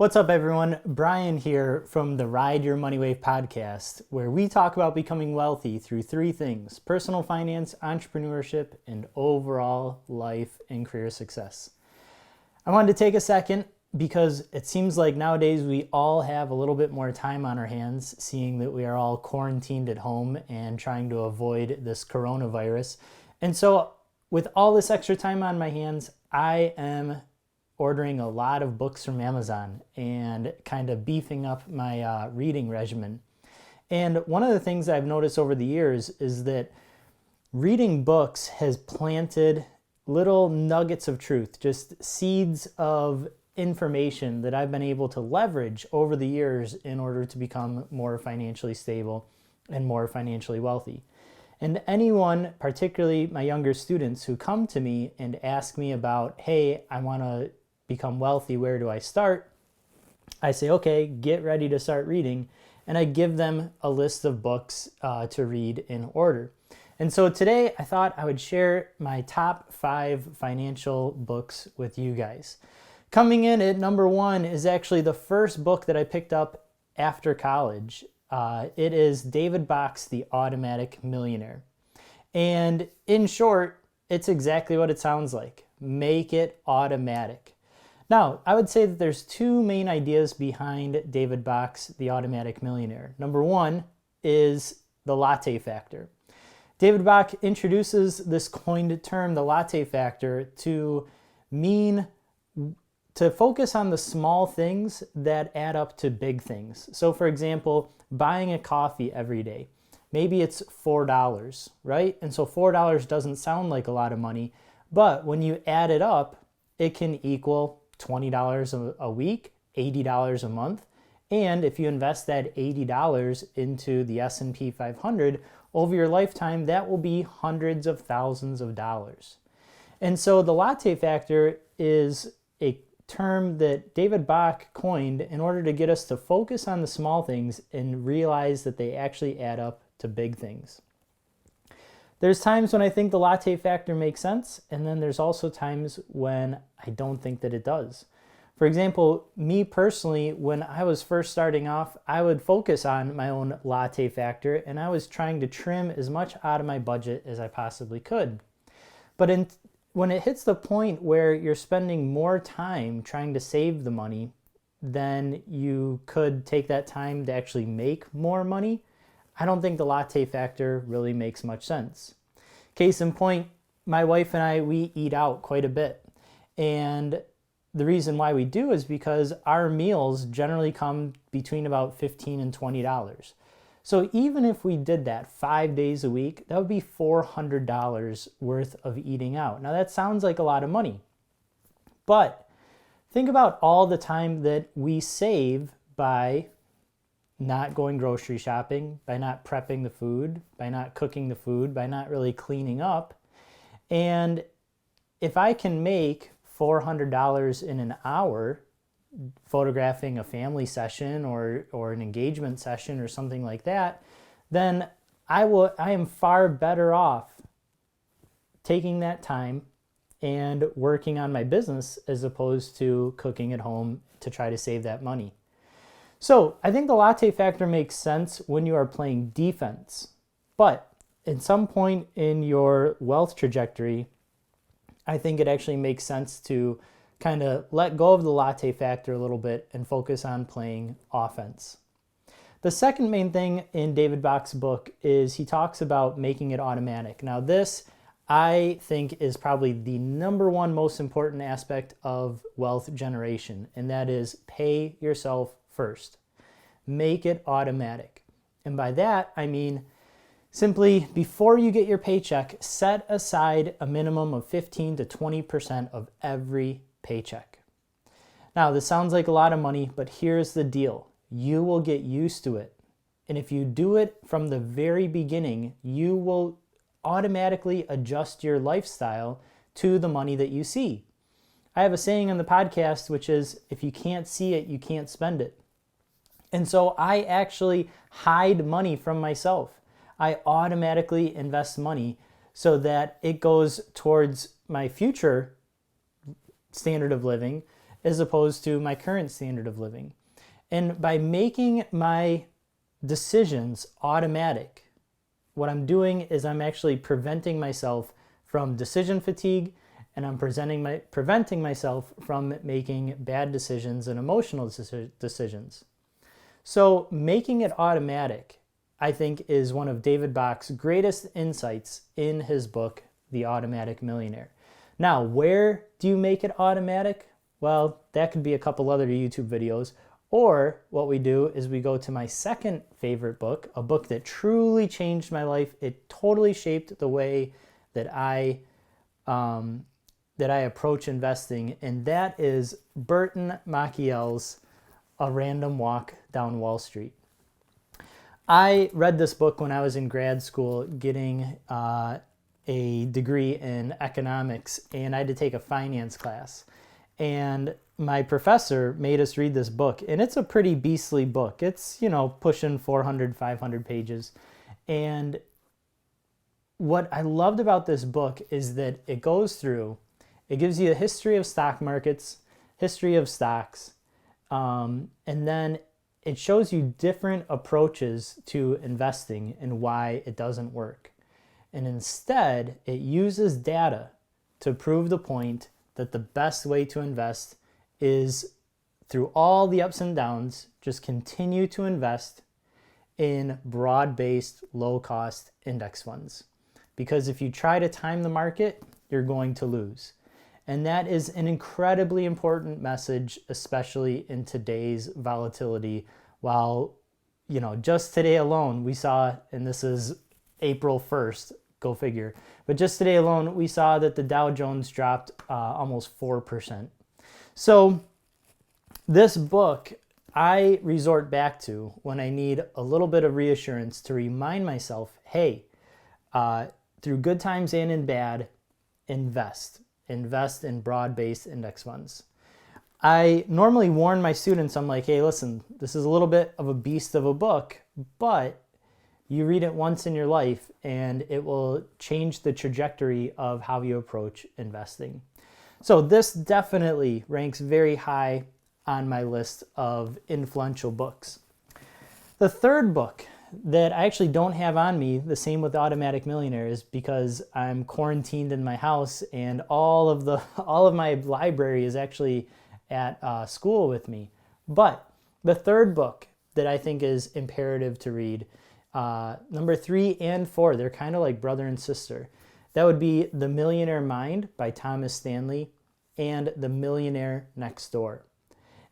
What's up, everyone? Brian here from the Ride Your Money Wave podcast, where we talk about becoming wealthy through three things: personal finance, entrepreneurship, and overall life and career success. I wanted to take a second because it seems like nowadays we all have a little bit more time on our hands, seeing that we are all quarantined at home and trying to avoid this coronavirus. And so with all this extra time on my hands, I am ordering a lot of books from Amazon and kind of beefing up my reading regimen. And one of the things I've noticed over the years is that reading books has planted little nuggets of truth, just seeds of information that I've been able to leverage over the years in order to become more financially stable and more financially wealthy. And anyone, particularly my younger students who come to me and ask me about, hey, I want to become wealthy, where do I start? I say, okay, get ready to start reading. And I give them a list of books to read in order. And so today I thought I would share my top 5 financial books with you guys. Coming in at number 1 is actually the first book that I picked up after college. It is David Bach's The Automatic Millionaire. And in short, it's exactly what it sounds like. Make it automatic. Now, I would say that there's 2 main ideas behind David Bach's The Automatic Millionaire. Number 1 is the latte factor. David Bach introduces this coined term, the latte factor, to focus on the small things that add up to big things. So for example, buying a coffee every day. Maybe it's $4, right? And so $4 doesn't sound like a lot of money, but when you add it up, it can equal $20 a week, $80 a month. And if you invest that $80 into the S&P 500 over your lifetime, that will be hundreds of thousands of dollars. And so the latte factor is a term that David Bach coined in order to get us to focus on the small things and realize that they actually add up to big things. There's times when I think the latte factor makes sense, and then there's also times when I don't think that it does. For example, me personally, when I was first starting off, I would focus on my own latte factor, and I was trying to trim as much out of my budget as I possibly could. But when it hits the point where you're spending more time trying to save the money than you could take that time to actually make more money, I don't think the latte factor really makes much sense. Case in point, my wife and I, we eat out quite a bit. And the reason why we do is because our meals generally come between about $15 and $20. So even if we did that 5 days a week, that would be $400 worth of eating out. Now that sounds like a lot of money, but think about all the time that we save by not going grocery shopping, by not prepping the food, by not cooking the food, by not really cleaning up. And if I can make $400 in an hour photographing a family session or an engagement session or something like that, then I am far better off taking that time and working on my business as opposed to cooking at home to try to save that money. So I think the latte factor makes sense when you are playing defense, but at some point in your wealth trajectory, I think it actually makes sense to kind of let go of the latte factor a little bit and focus on playing offense. The second main thing in David Bach's book is he talks about making it automatic. Now this, I think, is probably the number 1 most important aspect of wealth generation, and that is pay yourself first. Make it automatic. And by that, I mean simply, before you get your paycheck, set aside a minimum of 15 to 20% of every paycheck. Now, this sounds like a lot of money, but here's the deal. You will get used to it. And if you do it from the very beginning, you will automatically adjust your lifestyle to the money that you see. I have a saying on the podcast, which is, if you can't see it, you can't spend it. And so I actually hide money from myself. I automatically invest money so that it goes towards my future standard of living as opposed to my current standard of living. And by making my decisions automatic, what I'm doing is I'm actually preventing myself from decision fatigue, and I'm preventing myself from making bad decisions and emotional decisions. So making it automatic, I think, is one of David Bach's greatest insights in his book, The Automatic Millionaire. Now, where do you make it automatic? Well, that could be a couple other YouTube videos. Or what we do is we go to my second favorite book, a book that truly changed my life. It totally shaped the way that I approach investing, and that is Burton Malkiel's A Random Walk Down Wall Street. I read this book when I was in grad school getting a degree in economics, and I had to take a finance class. And my professor made us read this book, and it's a pretty beastly book. It's, pushing 400, 500 pages. And what I loved about this book is that it gives you a history of stock markets, history of stocks, and then it shows you different approaches to investing and why it doesn't work. And instead, it uses data to prove the point that the best way to invest is through all the ups and downs, just continue to invest in broad-based, low-cost index funds. Because if you try to time the market, you're going to lose. And that is an incredibly important message, especially in today's volatility. While, just today alone, we saw, and this is April 1st, go figure, but just today alone, we saw that the Dow Jones dropped almost 4%. So this book I resort back to when I need a little bit of reassurance to remind myself, hey, through good times and in bad, invest in broad-based index funds. I normally warn my students, I'm like, hey, listen, this is a little bit of a beast of a book, but you read it once in your life and it will change the trajectory of how you approach investing. So this definitely ranks very high on my list of influential books. The third book that I actually don't have on me, the same with Automatic Millionaire, is because I'm quarantined in my house and all of my library is actually at school with me. But the third book that I think is imperative to read, number 3 and 4, they're kind of like brother and sister. That would be The Millionaire Mind by Thomas Stanley and The Millionaire Next Door.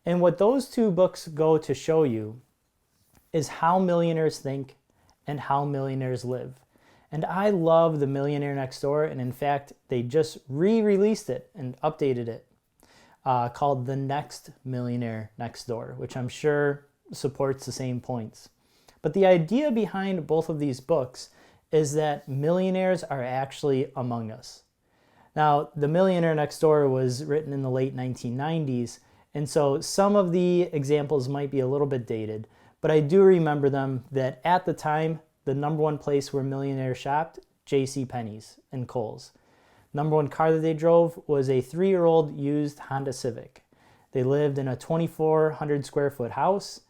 And what those two books go to show you is how millionaires think and how millionaires live. And I love The Millionaire Next Door, and in fact, they just re-released it and updated it, called The Next Millionaire Next Door, which I'm sure supports the same points. But the idea behind both of these books is that millionaires are actually among us. Now, The Millionaire Next Door was written in the late 1990s, and so some of the examples might be a little bit dated, but I do remember them that at the time, the number one place where millionaires shopped, JCPenney's and Kohl's. Number one car that they drove was a 3-year-old used Honda Civic. They lived in a 2,400 square foot house.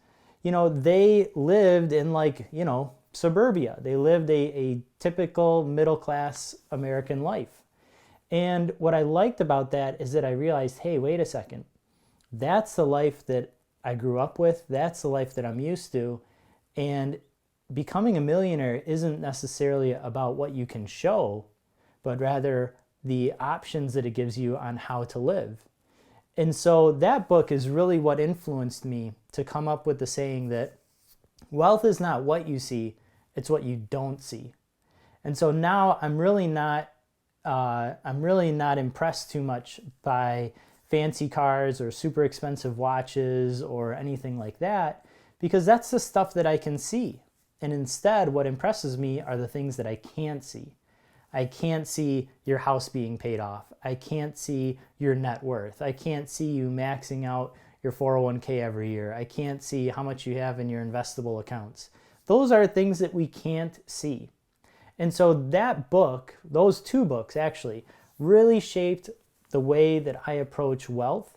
They lived in suburbia. They lived a typical middle-class American life. And what I liked about that is that I realized, hey, wait a second. That's the life that I grew up with. That's the life that I'm used to. And becoming a millionaire isn't necessarily about what you can show, but rather the options that it gives you on how to live. And so that book is really what influenced me to come up with the saying that wealth is not what you see, it's what you don't see. And so now I'm really not impressed too much by fancy cars or super expensive watches or anything like that, because that's the stuff that I can see. And instead, what impresses me are the things that I can't see. I can't see your house being paid off. I can't see your net worth. I can't see you maxing out your 401k every year. I can't see how much you have in your investable accounts. Those are things that we can't see. And so that book, those two books actually, really shaped the way that I approach wealth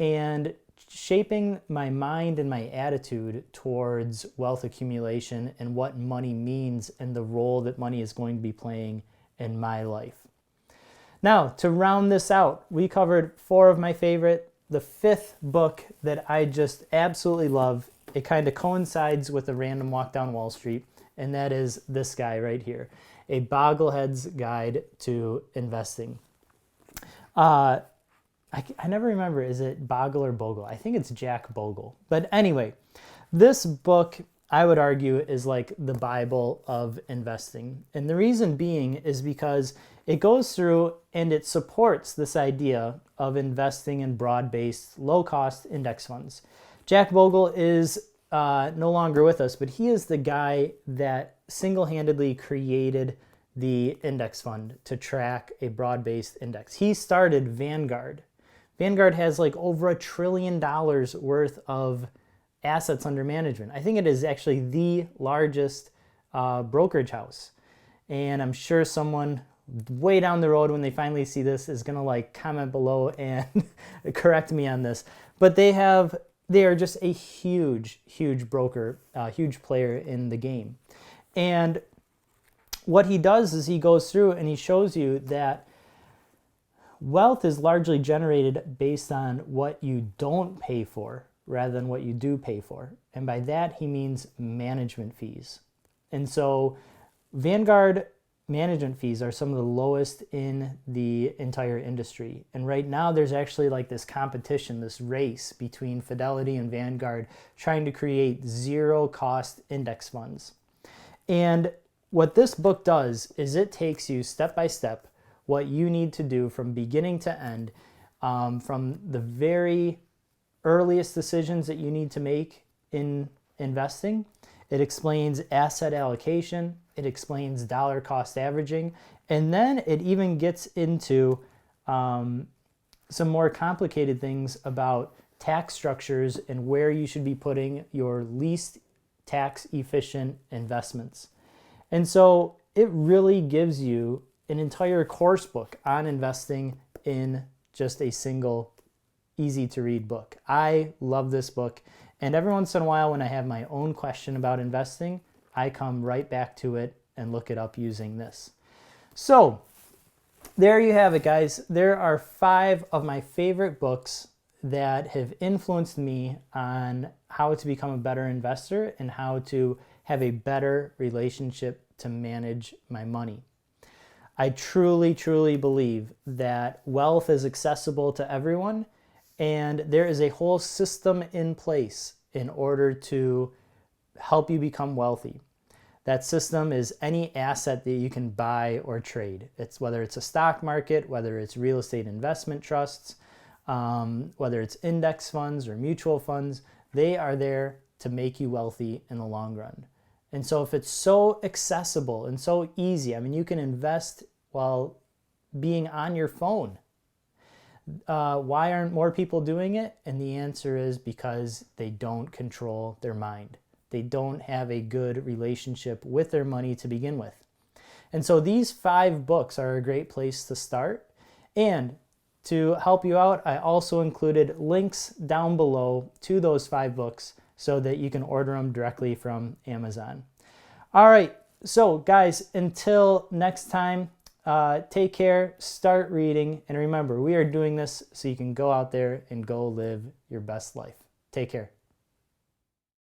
and shaping my mind and my attitude towards wealth accumulation and what money means and the role that money is going to be playing in my life. Now, to round this out, we covered 4 of my favorite. The 5th book that I just absolutely love, it kind of coincides with a random walk down Wall Street, and that is this guy right here, A Boglehead's Guide to Investing. I never remember, is it Bogle or Bogle? I think it's Jack Bogle. But anyway, this book, I would argue, is like the Bible of investing. And the reason being is because it goes through and it supports this idea of investing in broad-based, low-cost index funds. Jack Bogle is no longer with us, but he is the guy that single-handedly created the index fund to track a broad-based index. He started Vanguard. Vanguard has like over $1 trillion worth of assets under management. I think it is actually the largest brokerage house. And I'm sure someone way down the road when they finally see this is gonna like comment below and correct me on this. But they are just a huge broker, huge player in the game. And what he does is he goes through and he shows you that wealth is largely generated based on what you don't pay for rather than what you do pay for. And by that, he means management fees. And so Vanguard management fees are some of the lowest in the entire industry. And right now, there's actually like this competition, this race between Fidelity and Vanguard trying to create zero-cost index funds. And what this book does is it takes you step by step what you need to do from beginning to end, from the very earliest decisions that you need to make in investing. It explains asset allocation, it explains dollar cost averaging, and then it even gets into some more complicated things about tax structures and where you should be putting your least tax efficient investments. And so it really gives you an entire course book on investing in just a single easy to read book. I love this book, and every once in a while when I have my own question about investing, I come right back to it and look it up using this. So there you have it, guys. There are 5 of my favorite books that have influenced me on how to become a better investor and how to have a better relationship to manage my money. I truly believe that wealth is accessible to everyone, and there is a whole system in place in order to help you become wealthy. That system is any asset that you can buy or trade. It's whether it's a stock market, whether it's real estate investment trusts, whether it's index funds or mutual funds, they are there to make you wealthy in the long run. And so if it's so accessible and so easy, I mean, you can invest while being on your phone. Why aren't more people doing it? And the answer is because they don't control their mind. They don't have a good relationship with their money to begin with. And so these 5 books are a great place to start. And to help you out, I also included links down below to those 5 books so that you can order them directly from Amazon. All right, so guys, until next time, take care, start reading, and remember, we are doing this so you can go out there and go live your best life. Take care.